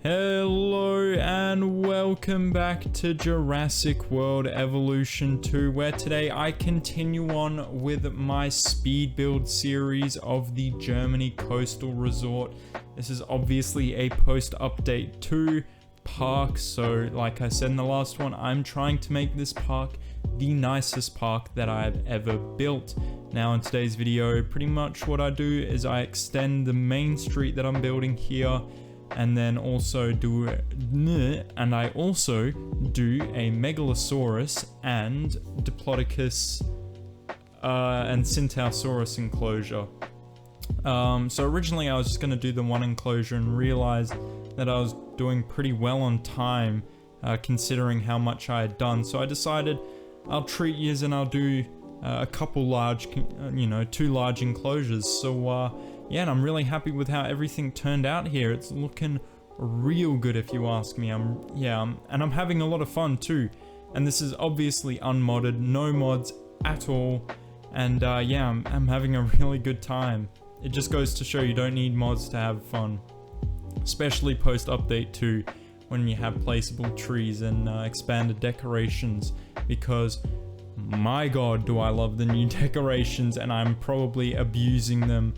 Hello and welcome back to Jurassic World Evolution 2, where today I continue on with my speed build series of the Germany coastal resort. This is obviously a post-update 2 park, so like I said in the last one, I'm trying to make this park the nicest park that I've ever built. Now in today's video, pretty much what I do is I extend the main street that I'm building here, and then also do a Megalosaurus and Diplodocus and Centaurosaurus enclosure. So originally I was just going to do the one enclosure and realized that I was doing pretty well on time considering how much I had done. So I decided I'll treat yous and I'll do a couple large, two large enclosures. So yeah, and I'm really happy with how everything turned out here. It's looking real good if you ask me. And I'm having a lot of fun too. And this is obviously unmodded, no mods at all. And yeah, I'm having a really good time. It just goes to show you don't need mods to have fun. Especially post update 2 when you have placeable trees and expanded decorations, because my god do I love the new decorations and I'm probably abusing them.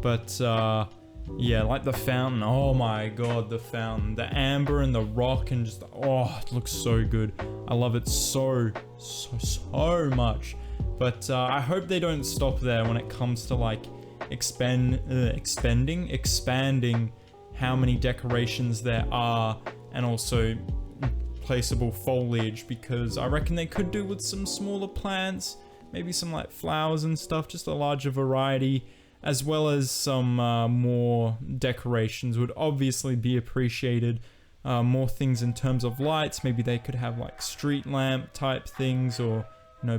But yeah, like the fountain, oh my god, the fountain, the amber and the rock, and just, oh, it looks so good. I love it so much. But I hope they don't stop there when it comes to like expanding how many decorations there are, and also placeable foliage, because I reckon they could do with some smaller plants, maybe some like flowers and stuff, just a larger variety, as well as some more decorations would obviously be appreciated. More things in terms of lights, maybe they could have like street lamp type things, or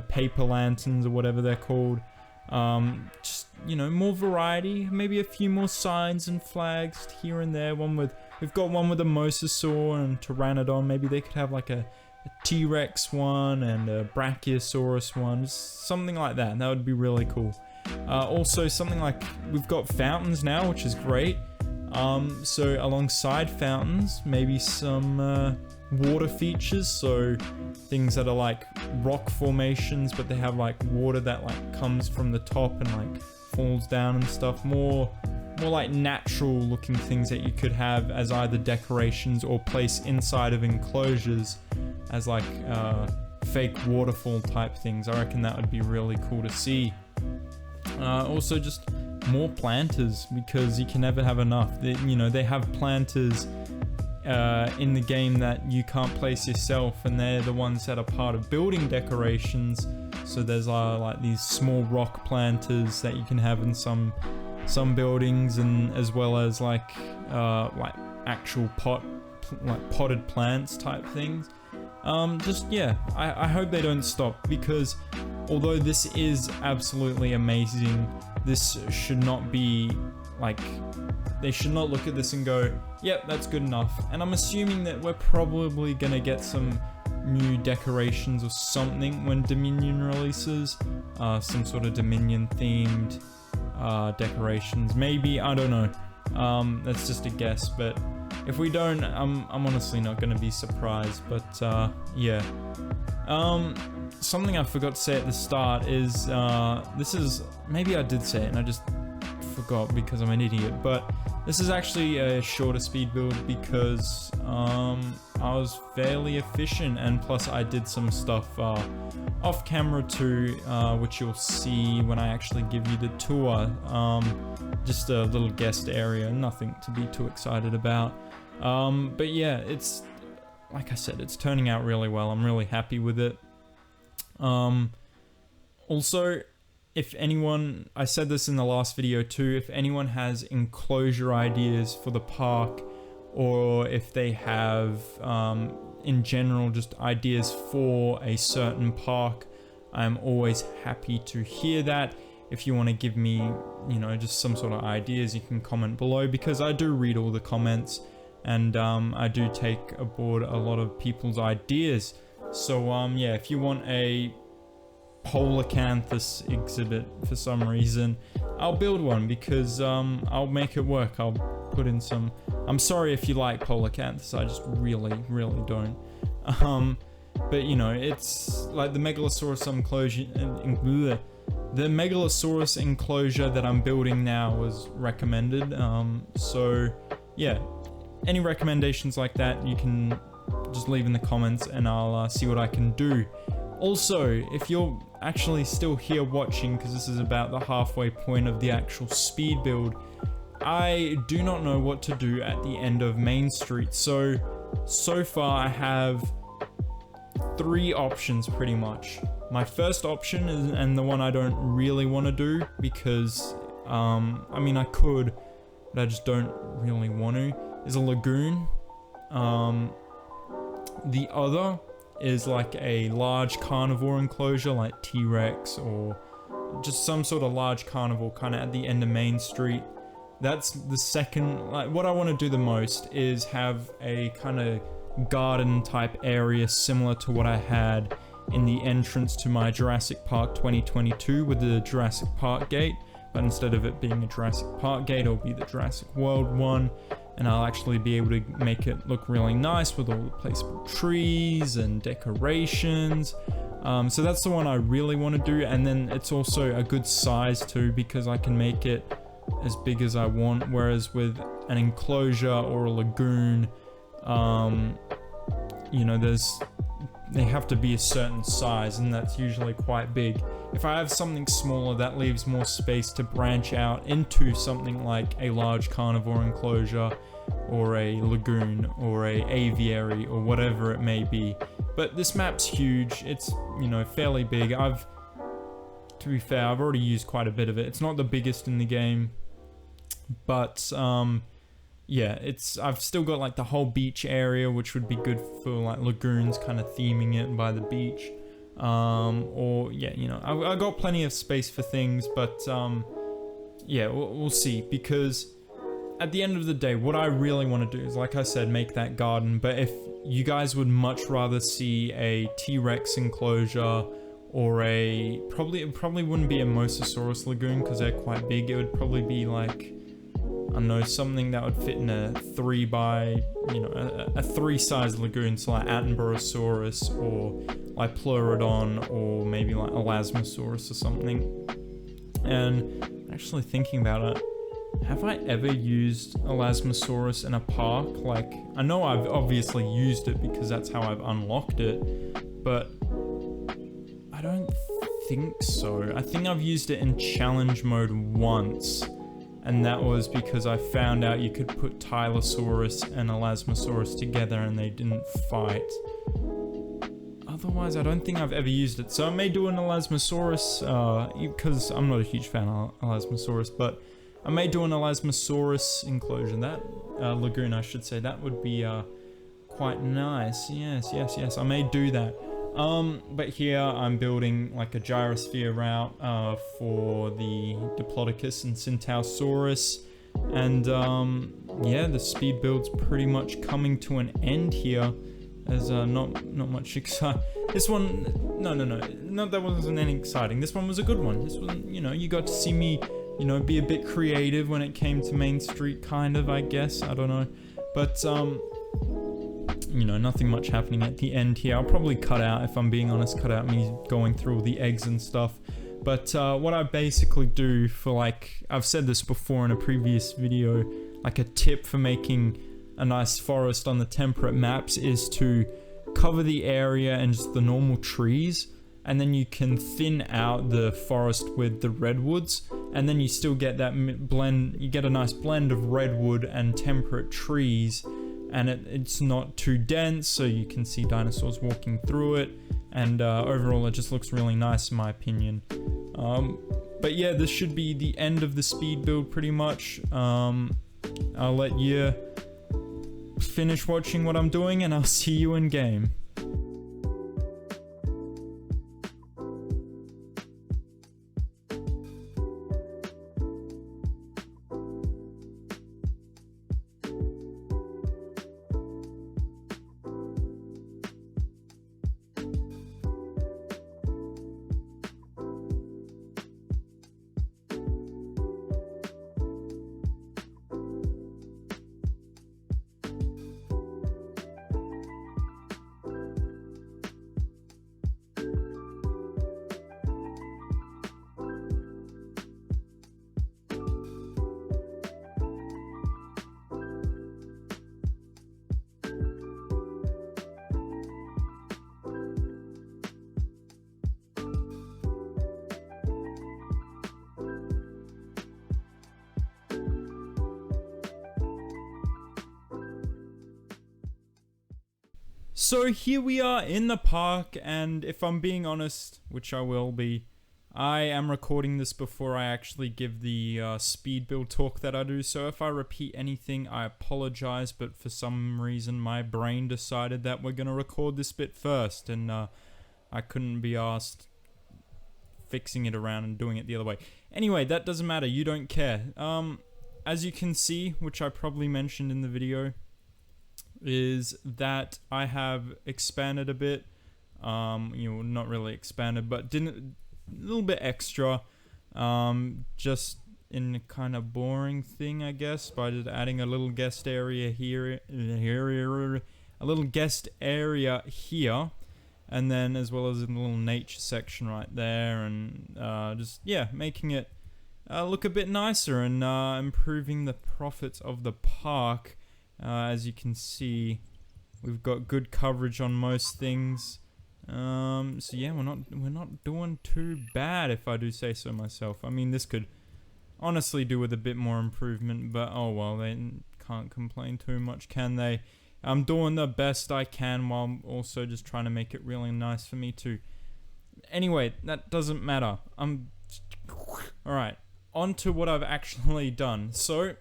paper lanterns or whatever they're called. Just more variety, maybe a few more signs and flags here and there. We've got one with a mosasaur and pteranodon. Maybe they could have like a T-Rex one and a brachiosaurus one, just something like that. That would be really cool. Also something like, we've got fountains now, which is great. So alongside fountains, maybe some water features, so things that are like rock formations, but they have like water that like comes from the top and like falls down and stuff. More like natural looking things that you could have as either decorations or place inside of enclosures as like fake waterfall type things. I reckon that would be really cool to see. Also just more planters, because you can never have enough. They have planters in the game that you can't place yourself, and they're the ones that are part of building decorations. So there's like these small rock planters that you can have in some buildings, and as well as like actual potted plants type things. I hope they don't stop, because although this is absolutely amazing, this should not be like, they should not look at this and go, yep, that's good enough. And I'm assuming that we're probably gonna get some new decorations or something when Dominion releases, some sort of Dominion themed decorations, maybe, I don't know. That's just a guess, but if we don't, I'm honestly not gonna be surprised. But yeah. Something I forgot to say at the start is, maybe I did say it and I just forgot because I'm an idiot, but this is actually a shorter speed build because I was fairly efficient, and plus I did some stuff off camera too, which you'll see when I actually give you the tour. Just a little guest area, nothing to be too excited about. But yeah, it's, like I said, it's turning out really well. I'm really happy with it. Also, if anyone, I said this in the last video too, if anyone has enclosure ideas for the park, or if they have, in general, just ideas for a certain park, I'm always happy to hear that. If you want to give me, just some sort of ideas, you can comment below, because I do read all the comments, and I do take aboard a lot of people's ideas. So yeah, if you want a Polacanthus exhibit for some reason, I'll build one because I'll make it work. I'll put in some. I'm sorry if you like polecanths, I just really don't. But you know, it's like the Megalosaurus enclosure. The Megalosaurus enclosure that I'm building now was recommended. So yeah, any recommendations like that, you can just leave in the comments and I'll see what I can do. Also, if you're actually still here watching, because this is about the halfway point of the actual speed build, I do not know what to do at the end of Main Street. So far I have 3 options pretty much. My first option is, and the one I don't really want to do because, I mean I could, but I just don't really want to, is a lagoon. The other is like a large carnivore enclosure like T-Rex or just some sort of large carnivore kind of at the end of Main Street. That's the second, like what I want to do the most is have a kind of garden type area similar to what I had in the entrance to my Jurassic Park 2022 with the Jurassic Park gate, but instead of it being a Jurassic Park gate, it'll be the Jurassic World one, and I'll actually be able to make it look really nice with all the placeable trees and decorations. So that's the one I really want to do, and then it's also a good size too because I can make it as big as I want, whereas with an enclosure or a lagoon, you know, they have to be a certain size and that's usually quite big. If I have something smaller, that leaves more space to branch out into something like a large carnivore enclosure or a lagoon or a aviary or whatever it may be. But this map's huge, it's, you know, fairly big. To be fair, I've already used quite a bit of it. It's not the biggest in the game, but yeah, I've still got like the whole beach area, which would be good for like lagoons, kind of theming it by the beach. Or yeah, you know, I got plenty of space for things, but yeah, we'll see, because at the end of the day, what I really want to do is, like I said, make that garden. But if you guys would much rather see a T-Rex enclosure or it probably wouldn't be a Mosasaurus lagoon because they're quite big. It would probably be like, I don't know, something that would fit in a 3 by, you know, a 3 size lagoon, so like Attenborosaurus or like Pleurodon or maybe like Elasmosaurus or something. And actually thinking about it, have I ever used Elasmosaurus in a park? Like, I know I've obviously used it because that's how I've unlocked it, but I don't think so. I think I've used it in challenge mode once, and that was because I found out you could put Tylosaurus and Elasmosaurus together and they didn't fight. Otherwise, I don't think I've ever used it. So I may do an Elasmosaurus, because I'm not a huge fan of Elasmosaurus, but I may do an Elasmosaurus enclosure, that lagoon I should say. That would be quite nice. Yes, I may do that. But here I'm building like a gyrosphere route for the Diplodocus and Centaurosaurus, and yeah, the speed build's pretty much coming to an end here. There's not much exciting. This one, no, that wasn't any exciting. This one was a good one. This one, you know, you got to see me, you know, be a bit creative when it came to Main Street, kind of, I guess. I don't know, but you know, nothing much happening at the end here. I'll probably cut out, if I'm being honest, cut out me going through all the eggs and stuff. But what I basically do for, like, I've said this before in a previous video, like a tip for making a nice forest on the temperate maps is to cover the area and just the normal trees, and then you can thin out the forest with the redwoods, and then you still get that blend. You get a nice blend of redwood and temperate trees, and it's not too dense, so you can see dinosaurs walking through it, and overall it just looks really nice in my opinion. But yeah, this should be the end of the speed build pretty much. I'll let you finish watching what I'm doing, and I'll see you in game. So here we are in the park, and if I'm being honest, which I will be, I am recording this before I actually give the speed build talk that I do, so if I repeat anything, I apologize, but for some reason my brain decided that we're gonna record this bit first, and I couldn't be asked fixing it around and doing it the other way. Anyway, that doesn't matter, you don't care. As you can see, which I probably mentioned in the video, is that I have expanded a bit, not really expanded, but a little bit extra, just in a kind of boring thing, I guess, by just adding a little guest area here, and then as well as a little nature section right there, and making it look a bit nicer and improving the profits of the park. As you can see, we've got good coverage on most things. So yeah, we're not doing too bad, if I do say so myself. I mean, this could honestly do with a bit more improvement, but oh well, they can't complain too much, can they? I'm doing the best I can while also just trying to make it really nice for me too. Anyway, that doesn't matter. Alright, on to what I've actually done. So,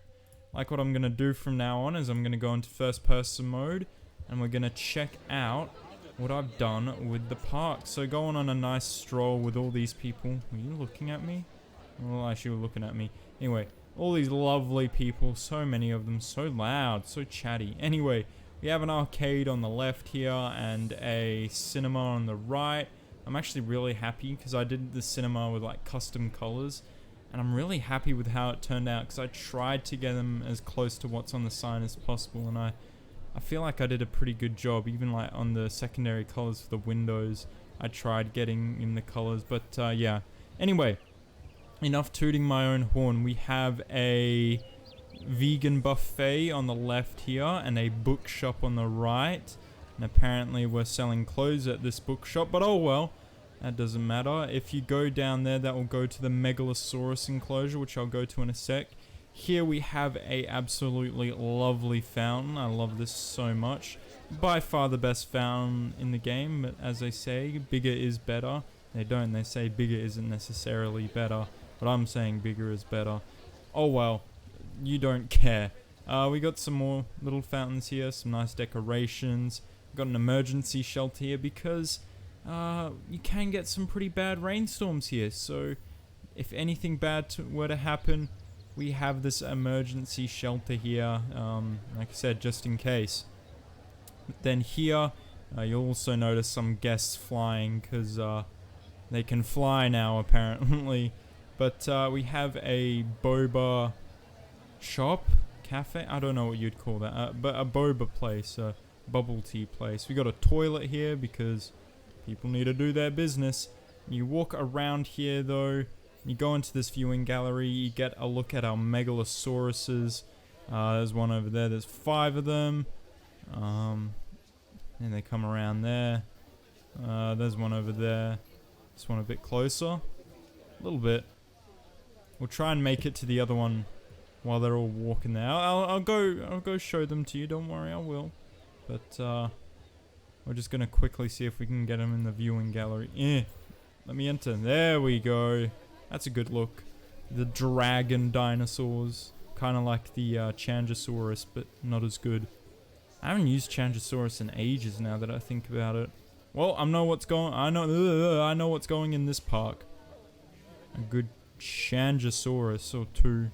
like what I'm going to do from now on is I'm going to go into first person mode, and we're going to check out what I've done with the park. So going on a nice stroll with all these people. Were you looking at me? Well, actually were looking at me. Anyway, all these lovely people, so many of them, so loud, so chatty. Anyway, we have an arcade on the left here and a cinema on the right. I'm actually really happy because I did the cinema with like custom colors. And I'm really happy with how it turned out because I tried to get them as close to what's on the sign as possible, and I feel like I did a pretty good job. Even like on the secondary colors for the windows, I tried getting in the colors, but yeah. Anyway, enough tooting my own horn. We have a vegan buffet on the left here and a bookshop on the right, and apparently we're selling clothes at this bookshop, but oh well. That doesn't matter. If you go down there, that will go to the Megalosaurus enclosure, which I'll go to in a sec. Here we have a absolutely lovely fountain. I love this so much. By far the best fountain in the game, but as they say, bigger is better. They say bigger isn't necessarily better, but I'm saying bigger is better. Oh well, you don't care. We got some more little fountains here, some nice decorations. Got an emergency shelter here because you can get some pretty bad rainstorms here, so if anything bad were to happen, we have this emergency shelter here, like I said, just in case. Then here, you'll also notice some guests flying, because they can fly now apparently. But we have a boba shop, cafe, I don't know what you'd call that, but a boba place, a bubble tea place. We got a toilet here because people need to do their business. You walk around here though, you go into this viewing gallery, you get a look at our Megalosauruses. There's one over there, there's 5 of them. And they come around there. There's one over there. This one a bit closer. A little bit. We'll try and make it to the other one while they're all walking there. I'll go show them to you, don't worry, I will. But we're just gonna quickly see if we can get them in the viewing gallery. Let me enter. There we go. That's a good look. The dragon dinosaurs. Kind of like the Changosaurus, but not as good. I haven't used Changosaurus in ages now that I think about it. Well, I know what's going in this park. A good Changosaurus or 2.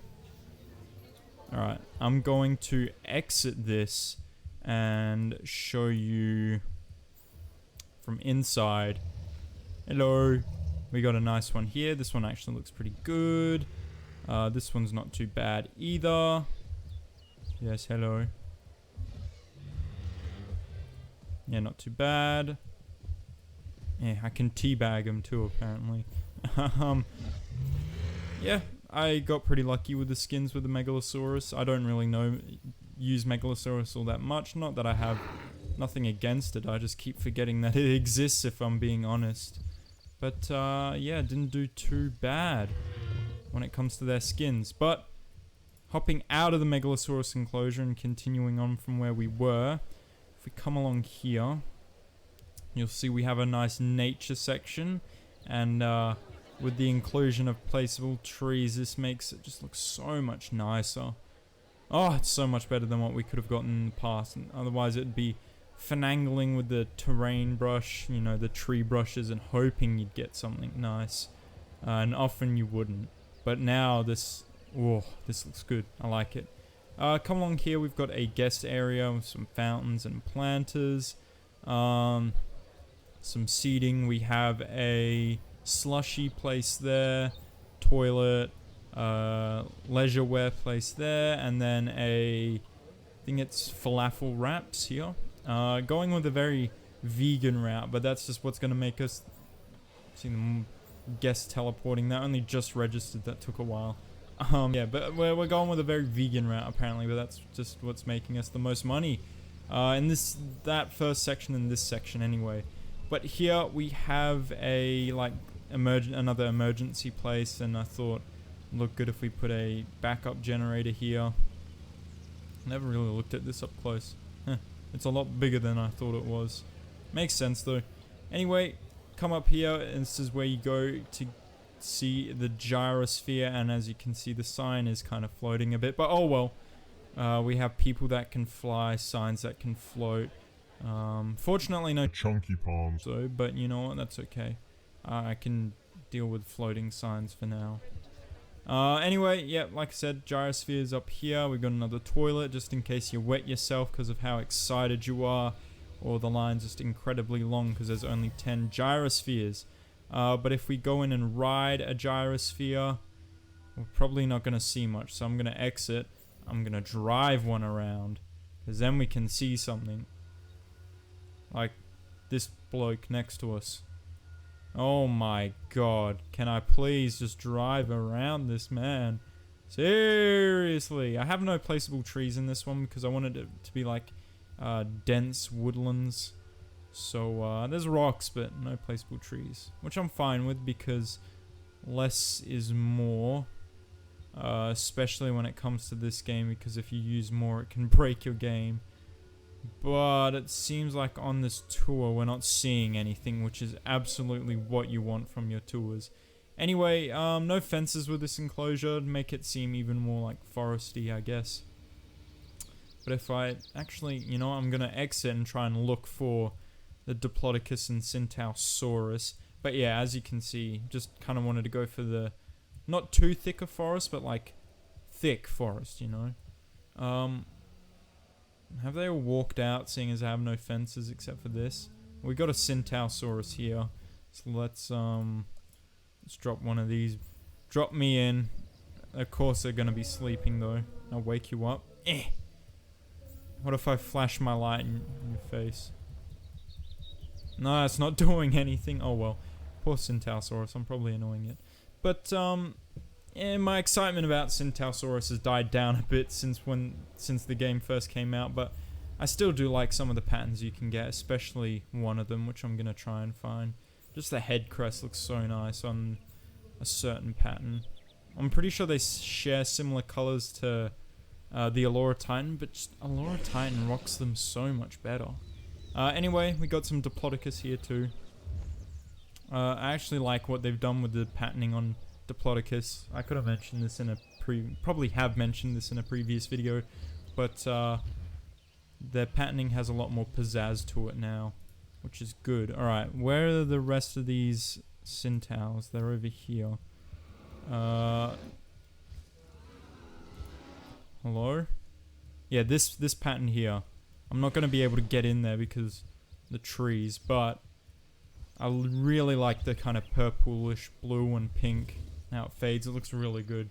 Alright, I'm going to exit this and show you from inside. Hello. We got a nice one here. This one actually looks pretty good. This one's not too bad either. Yes, hello. Yeah, not too bad. Yeah, I can teabag them too, apparently. Yeah, I got pretty lucky with the skins with the Megalosaurus. I don't really use Megalosaurus all that much. Not that I have nothing against it. I just keep forgetting that it exists, if I'm being honest. But yeah, didn't do too bad when it comes to their skins. But hopping out of the Megalosaurus enclosure and continuing on from where we were, if we come along here, You'll see we have a nice nature section, and with the inclusion of placeable trees, this makes it just look so much nicer. Oh, it's so much better than what we could have gotten in the past, and otherwise it'd be finagling with the terrain brush, you know, the tree brushes, and hoping you'd get something nice, and often you wouldn't. But now this looks good. I like it. Come along here, we've got a guest area with some fountains and planters, some seating. We have a slushy place there, toilet, leisure wear place there, and then I think it's falafel wraps here. Going with a very vegan route, but that's just what's going to make us see the guests teleporting. That only just registered, that took a while. Yeah, but we're going with a very vegan route apparently, but that's just what's making us the most money in that first section and this section anyway. But here we have a another emergency place, and I thought it'd look good if we put a backup generator here. Never really looked at this up close. It's a lot bigger than I thought it was. Makes sense though. Anyway, come up here, and this is where you go to see the gyrosphere, and as you can see, the sign is kind of floating a bit, but oh well. We have people that can fly, signs that can float. Fortunately no chunky palms, so, but you know what, that's okay. I can deal with floating signs for now. Anyway, yeah, like I said, gyrosphere is up here. We've got another toilet just in case you wet yourself because of how excited you are, or the line's just incredibly long because there's only 10 gyrospheres. But if we go in and ride a gyrosphere, we're probably not going to see much, so I'm going to exit. I'm going to drive one around, because then we can see something. Like this bloke next to us. Oh my god, can I please just drive around this man? Seriously, I have no placeable trees in this one because I wanted it to be like dense woodlands. So there's rocks, but no placeable trees, which I'm fine with because less is more, especially when it comes to this game, because if you use more it can break your game. But it seems like on this tour we're not seeing anything, which is absolutely what you want from your tours. Anyway, no fences with this enclosure to make it seem even more like foresty, I guess. But if I actually, you know, I'm gonna exit and try and look for the Diplodocus and Centaurosaurus. But yeah, as you can see, just kind of wanted to go for the not too thick a forest, but like thick forest, you know. Have they all walked out, seeing as I have no fences except for this? We got a Centaurosaurus here, so let's drop one of these. Drop me in. Of course they're gonna be sleeping though. I'll wake you up. What if I flash my light in your face? No, it's not doing anything. Oh well. Poor Centaurosaurus, I'm probably annoying it. But yeah, my excitement about Centaurosaurus has died down a bit since the game first came out, but I still do like some of the patterns you can get, especially one of them, which I'm gonna try and find. Just the head crest looks so nice on a certain pattern. I'm pretty sure they share similar colors to the Allura Titan, but just Allura Titan rocks them so much better. Anyway, we got some Diplodocus here too. I actually like what they've done with the patterning on Diplodocus. I could have mentioned this in a probably have mentioned this in a previous video, but their patterning has a lot more pizzazz to it now, which is good. Alright, where are the rest of these Centaurs? They're over here. Hello? Yeah, this pattern here. I'm not going to be able to get in there because the trees, but I really like the kind of purplish blue and pink. Now it fades, it looks really good.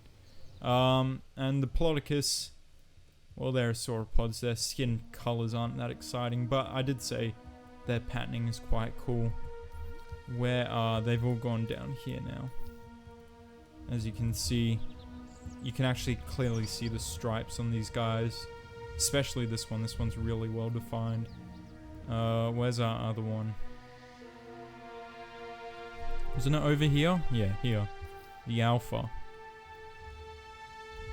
And the Diplodocus, well, they're sauropods, their skin colors aren't that exciting, but I did say their patterning is quite cool. Where are they've all gone down here now. As you can see, you can actually clearly see the stripes on these guys, especially this one. This one's really well defined. Where's our other one? Isn't it over here? Yeah, here. The alpha.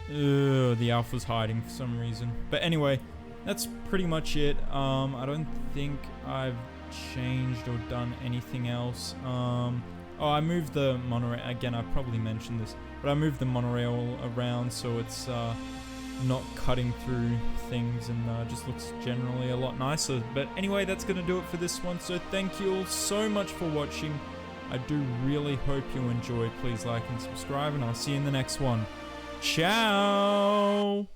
The alpha's hiding for some reason. But anyway, that's pretty much it. I don't think I've changed or done anything else. Oh, I moved the monorail. Again, I probably mentioned this, but I moved the monorail around so it's not cutting through things and just looks generally a lot nicer. But anyway, that's going to do it for this one. So thank you all so much for watching. I do really hope you enjoyed. Please like and subscribe, and I'll see you in the next one. Ciao!